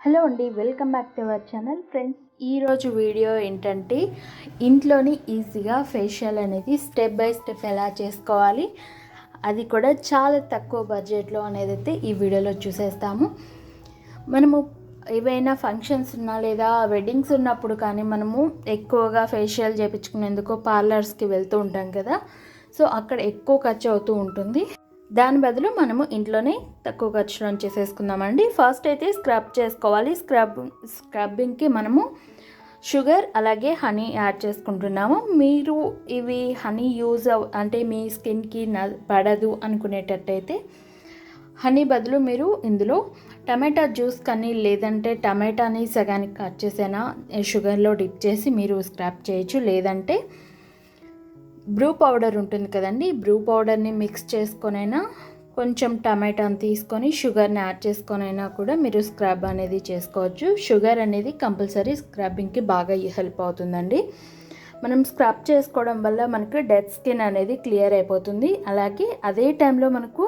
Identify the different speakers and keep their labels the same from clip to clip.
Speaker 1: Hello అండి, welcome back to our channel. Friends, ఈరోజు video ఏంటంటే ఇంట్లోని ఈజీగా ఫేషియల్ అనేది స్టెప్ బై స్టెప్ ఎలా చేసుకోవాలి, అది కూడా చాలా తక్కువ బడ్జెట్లో అనేది అయితే ఈ వీడియోలో చూసేస్తాము. మనము ఏవైనా ఫంక్షన్స్ ఉన్నా లేదా వెడ్డింగ్స్ ఉన్నప్పుడు కానీ మనము ఎక్కువగా ఫేషియల్ చేయించుకునేందుకు పార్లర్స్కి వెళ్తూ ఉంటాం కదా. సో అక్కడ ఎక్కువ ఖర్చు అవుతూ ఉంటుంది. దాని బదులు మనము ఇంట్లోనే తక్కువ ఖర్చులో చేసేసుకుందామండి. ఫస్ట్ అయితే స్క్రబ్ చేసుకోవాలి. స్క్రబ్బింగ్కి మనము షుగర్ అలాగే హనీ యాడ్ చేసుకుంటున్నాము. మీరు ఇవి హనీ యూజ్ అంటే మీ స్కిన్కి పడదు అనుకునేటట్టయితే హనీ బదులు మీరు ఇందులో టమాటా జ్యూస్ కానీ లేదంటే టమాటాని సగానికి కట్ చేసైనా షుగర్లో డిప్ చేసి మీరు స్క్రబ్ చేయొచ్చు. లేదంటే బ్రూ పౌడర్ ఉంటుంది కదండి, బ్రూ పౌడర్ని మిక్స్ చేసుకొనైనా కొంచెం టమాటాని తీసుకొని షుగర్ని యాడ్ చేసుకొనైనా కూడా మీరు స్క్రబ్ అనేది చేసుకోవచ్చు. షుగర్ అనేది కంపల్సరీ స్క్రబ్బింగ్కి బాగా హెల్ప్ అవుతుందండి. మనం స్క్రబ్ చేసుకోవడం వల్ల మనకు డెడ్ స్కిన్ అనేది క్లియర్ అయిపోతుంది. అలాగే అదే టైంలో మనకు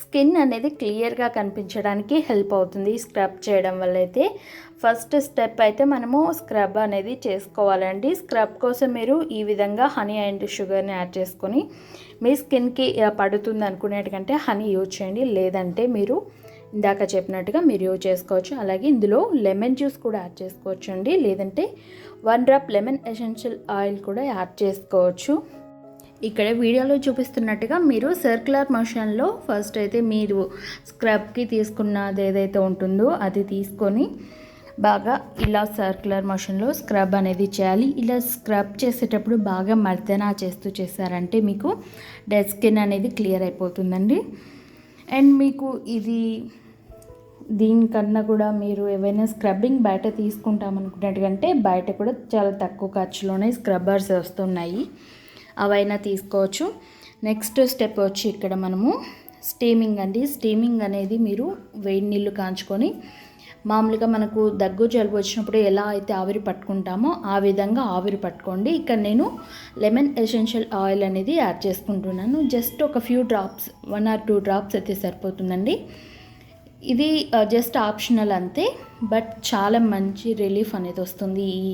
Speaker 1: స్కిన్ అనేది క్లియర్గా కనిపించడానికి హెల్ప్ అవుతుంది స్క్రబ్ చేయడం వల్ల. అయితే ఫస్ట్ స్టెప్ అయితే మనము స్క్రబ్ అనేది చేసుకోవాలండి. స్క్రబ్ కోసం మీరు ఈ విధంగా హనీ అండ్ షుగర్ని యాడ్ చేసుకొని మీ స్కిన్కి పడుతుంది అనుకునేటికంటే హనీ యూజ్ చేయండి. లేదంటే మీరు ఇందాక చెప్పినట్టుగా మీరు యూజ్ చేసుకోవచ్చు. అలాగే ఇందులో లెమన్ జ్యూస్ కూడా యాడ్ చేసుకోవచ్చు అండి. లేదంటే 1 డ్రాప్ లెమన్ ఎసెన్షియల్ ఆయిల్ కూడా యాడ్ చేసుకోవచ్చు. ఇక్కడ వీడియోలో చూపిస్తున్నట్టుగా మీరు సర్క్యులర్ మోషన్లో ఫస్ట్ అయితే మీరు స్క్రబ్కి తీసుకున్నది ఏదైతే ఉంటుందో అది తీసుకొని బాగా ఇలా సర్క్యులర్ మోషన్లో స్క్రబ్ అనేది చేయాలి. ఇలా స్క్రబ్ చేసేటప్పుడు బాగా మర్దనా చేశారంటే మీకు డెడ్ స్కిన్ అనేది క్లియర్ అయిపోతుందండి. అండ్ మీకు దీనికన్నా కూడా మీరు ఏవైనా స్క్రబ్బింగ్ బయట తీసుకుంటామనుకున్నట్టుకంటే బయట కూడా చాలా తక్కువ ఖర్చులోనే స్క్రబ్బర్స్ వస్తున్నాయి, అవైనా తీసుకోవచ్చు. నెక్స్ట్ స్టెప్ వచ్చి ఇక్కడ మనము స్టీమింగ్ అండి. స్టీమింగ్ అనేది మీరు వేడి నీళ్ళు కాంచుకొని మామూలుగా మనకు దగ్గు జలుబు వచ్చినప్పుడు ఎలా అయితే ఆవిరి పట్టుకుంటామో ఆ విధంగా ఆవిరి పట్టుకోండి. ఇక్కడ నేను లెమన్ ఎసెన్షియల్ ఆయిల్ అనేది యాడ్ చేసుకుంటున్నాను. జస్ట్ ఒక ఫ్యూ డ్రాప్స్, 1 or 2 డ్రాప్స్ అయితే సరిపోతుందండి. ఇది జస్ట్ ఆప్షనల్ అంతే, బట్ చాలా మంచి రిలీఫ్ అనేది వస్తుంది. ఈ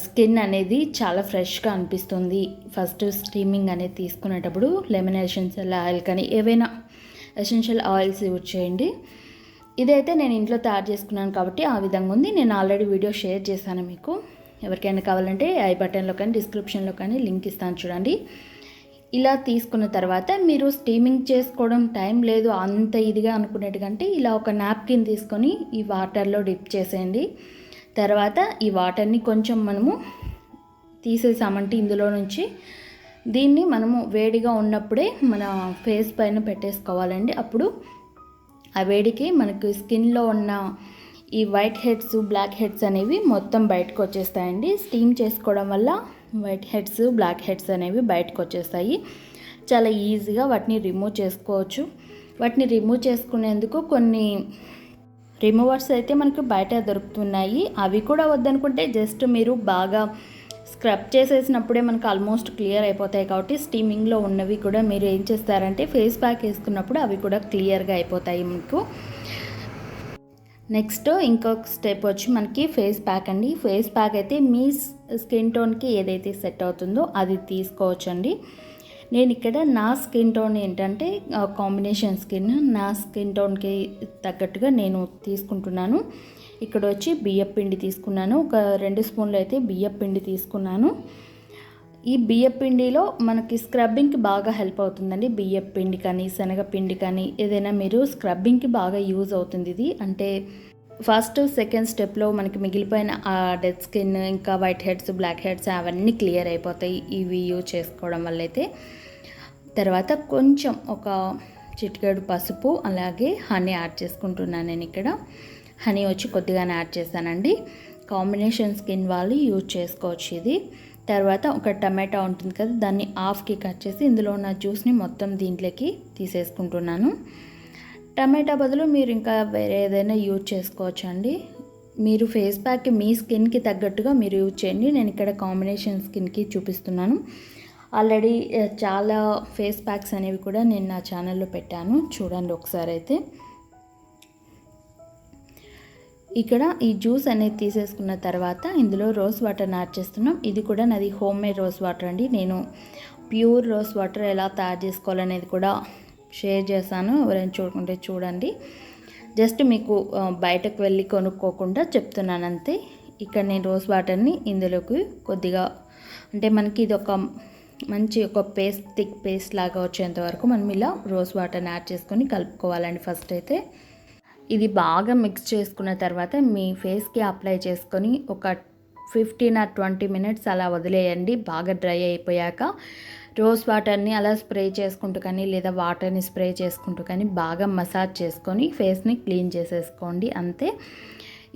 Speaker 1: స్కిన్ అనేది చాలా ఫ్రెష్గా అనిపిస్తుంది. ఫస్ట్ స్టీమింగ్ అనేది తీసుకునేటప్పుడు లెమన్ ఎసెన్షియల్ ఆయిల్ కానీ ఏవైనా ఎసెన్షియల్ ఆయిల్స్ యూజ్ చేయండి. ఇదైతే నేను ఇంట్లో తయారు చేసుకున్నాను కాబట్టి ఆ విధంగా ఉంది. నేను ఆల్రెడీ వీడియో షేర్ చేశాను మీకు. ఎవరికైనా కావాలంటే ఐ బటన్లో కానీ డిస్క్రిప్షన్లో కానీ లింక్ ఇస్తాను చూడండి. ఇలా తీసుకున్న తర్వాత మీరు స్టీమింగ్ చేసుకోవడం టైం లేదు అంత ఇదిగా అనుకునేట్టుకంటే ఇలా ఒక నాప్కిన్ తీసుకొని ఈ వాటర్లో డిప్ చేసేయండి. తర్వాత ఈ వాటర్ని కొంచెం మనము తీసేసామంటే ఇందులో నుంచి దీన్ని మనము వేడిగా ఉన్నప్పుడే మన ఫేస్ పైన పెట్టేసుకోవాలండి. అప్పుడు ఆ వేడికి మనకు స్కిన్లో ఉన్న ఈ వైట్ హెడ్స్ బ్లాక్ హెడ్స్ అనేవి మొత్తం బయటకు వచ్చేస్తాయండి. స్టీమ్ చేసుకోవడం వల్ల వైట్ హెడ్స్ బ్లాక్ హెడ్స్ అనేవి బయటకు వచ్చేస్తాయి. చాలా ఈజీగా వాటిని రిమూవ్ చేసుకోవచ్చు. వాటిని రిమూవ్ చేసుకునేందుకు కొన్ని రిమూవర్స్ అయితే మనకు బయట దొరుకుతున్నాయి. అవి కూడా వద్దనుకుంటే జస్ట్ మీరు బాగా స్క్రబ్ చేసేసినప్పుడే మనకు ఆల్మోస్ట్ క్లియర్ అయిపోతాయి. కాబట్టి స్టీమింగ్లో ఉన్నవి కూడా మీరు ఏం చేస్తారంటే ఫేస్ ప్యాక్ వేసుకున్నప్పుడు అవి కూడా క్లియర్గా అయిపోతాయి మీకు. నెక్స్ట్ ఇంకొక స్టెప్ వచ్చి మనకి ఫేస్ ప్యాక్ అండి. ఫేస్ ప్యాక్ అయితే మీ స్కిన్ టోన్కి ఏదైతే సెట్ అవుతుందో అది తీసుకోవచ్చండి. నేను ఇక్కడ నా స్కిన్ టోన్ ఏంటంటే కాంబినేషన్ స్కిన్, నా స్కిన్ టోన్కి తగ్గట్టుగా నేను తీసుకుంటున్నాను. ఇక్కడ వచ్చి బియ్యపు పిండి తీసుకున్నాను. ఒక 2 స్పూన్లు అయితే బియ్యపు పిండి తీసుకున్నాను. ఈ బియ్యపు పిండిలో మనకి స్క్రబ్బింగ్కి బాగా హెల్ప్ అవుతుందండి. బియ్యపు పిండి కానీ శనగపిండి కానీ ఏదైనా మీరు స్క్రబ్బింగ్కి బాగా యూజ్ అవుతుంది ఇది. అంటే ఫస్ట్ సెకండ్ స్టెప్లో మనకి మిగిలిపోయిన ఆ డెడ్ స్కిన్ ఇంకా వైట్ హెడ్స్ బ్లాక్ హెడ్స్ అవన్నీ క్లియర్ అయిపోతాయి ఇవి యూజ్ చేసుకోవడం వల్ల. అయితే తర్వాత కొంచెం ఒక చిటికెడు పసుపు అలాగే హనీ యాడ్ చేసుకుంటున్నాను. నేను ఇక్కడ హనీ వచ్చి కొద్దిగానే యాడ్ చేశానండి. కాంబినేషన్ స్కిన్ వాళ్ళు యూజ్ చేసుకోవచ్చు ఇది. తర్వాత ఒక టమాటా ఉంటుంది కదా, దాన్ని హాఫ్కి కట్ చేసి ఇందులో ఉన్న జ్యూస్ని మొత్తం దీంట్లోకి తీసేసుకుంటున్నాను. టమాటా బదులు మీరు ఇంకా వేరే ఏదైనా యూజ్ చేసుకోవచ్చు అండి. మీరు ఫేస్ ప్యాక్ మీ స్కిన్కి తగ్గట్టుగా మీరు యూజ్ చేయండి. నేను ఇక్కడ కాంబినేషన్ స్కిన్కి చూపిస్తున్నాను. ఆల్రెడీ చాలా ఫేస్ ప్యాక్స్ అనేవి కూడా నేను నా ఛానల్లో పెట్టాను, చూడండి ఒకసారి. అయితే ఇక్కడ ఈ జ్యూస్ అనేది తీసేసుకున్న తర్వాత ఇందులో రోజ్ వాటర్ని యాడ్ చేస్తున్నాం. ఇది కూడా నాది హోమ్ మేడ్ రోజ్ వాటర్ అండి. నేను ప్యూర్ రోజ్ వాటర్ ఎలా తయారు చేసుకోవాలనేది కూడా షేర్ చేశాను. ఎవరైనా చూడకుంటే చూడండి. జస్ట్ మీకు బయటకు వెళ్ళి కొనుక్కోకుండా చెప్తున్నాను అంతే. ఇక్కడ నేను రోజ్ వాటర్ని ఇందులోకి కొద్దిగా, అంటే మనకి ఇది ఒక మంచి ఒక పేస్ట్, థిక్ పేస్ట్ లాగా వచ్చేంత వరకు మనం ఇలా రోజ్ వాటర్ని యాడ్ చేసుకొని కలుపుకోవాలండి. ఫస్ట్ అయితే ఇది బాగా మిక్స్ చేసుకున్న తర్వాత మీ ఫేస్కి అప్లై చేసుకొని ఒక 15 or 20 minutes అలా వదిలేయండి. బాగా డ్రై అయిపోయాక రోజ్ వాటర్ని అలా స్ప్రే చేసుకుంటూ కానీ లేదా వాటర్ని స్ప్రే చేసుకుంటూ కానీ బాగా మసాజ్ చేసుకొని ఫేస్ని క్లీన్ చేసేసుకోండి అంతే.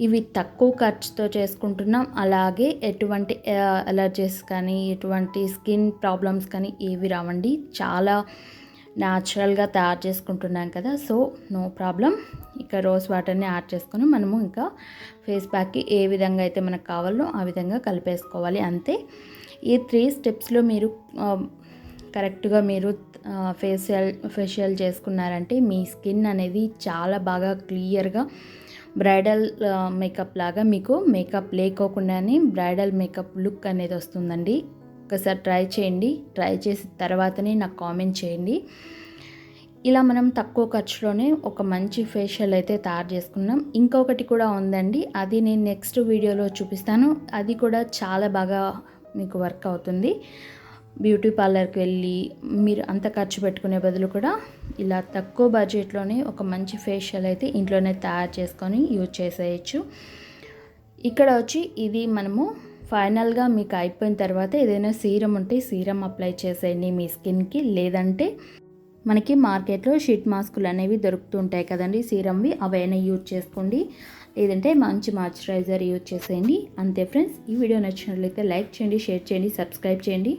Speaker 1: ఇవి తక్కువ ఖర్చుతో చేసుకుంటున్నాం. అలాగే ఎటువంటి అలర్జీస్ కానీ ఎటువంటి స్కిన్ ప్రాబ్లమ్స్ కానీ ఏవి రావండి. చాలా న్యాచురల్గా తయారు చేసుకుంటున్నాం కదా, సో నో ప్రాబ్లం. ఇక రోజ్ వాటర్ని యాడ్ చేసుకొని మనము ఇంకా ఫేస్ ప్యాక్కి ఏ విధంగా అయితే మనకు కావాలో ఆ విధంగా కలిపేసుకోవాలి అంతే. ఈ 3 స్టెప్స్లో మీరు కరెక్ట్గా మీరు ఫేషియల్ చేసుకున్నారంటే మీ స్కిన్ అనేది చాలా బాగా క్లియర్గా బ్రైడల్ మేకప్ లాగా మీకు మేకప్ లేకోకుండానే బ్రైడల్ మేకప్ లుక్ అనేది వస్తుందండి. ఒకసారి ట్రై చేయండి. ట్రై చేసిన తర్వాతనే నాకు కామెంట్ చేయండి. ఇలా మనం తక్కువ ఖర్చులోనే ఒక మంచి ఫేషియల్ అయితే తయారు చేసుకున్నాం. ఇంకొకటి కూడా ఉందండి, అది నేను నెక్స్ట్ వీడియోలో చూపిస్తాను. అది కూడా చాలా బాగా మీకు వర్క్ అవుతుంది. బ్యూటీ పార్లర్కి వెళ్ళి మీరు అంత ఖర్చు పెట్టుకునే బదులు కూడా ఇలా తక్కువ బడ్జెట్లోనే ఒక మంచి ఫేషియల్ అయితే ఇంట్లోనే తయారు చేసుకొని యూజ్ చేసేయచ్చు. ఇక్కడ వచ్చి ఇది మనము ఫైనల్గా మీకు అయిపోయిన తర్వాత ఏదైనా సీరం ఉంటే సీరం అప్లై చేసేయండి మీ స్కిన్కి. లేదంటే మనకి మార్కెట్లో షీట్ మాస్కులు అనేవి దొరుకుతుంటాయి కదండి సీరంవి, అవైనా యూజ్ చేసుకోండి. లేదంటే మంచి మాయిశ్చరైజర్ యూజ్ చేసేయండి అంతే ఫ్రెండ్స్. ఈ వీడియో నచ్చినట్లయితే లైక్ చేయండి, షేర్ చేయండి, సబ్స్క్రైబ్ చేయండి.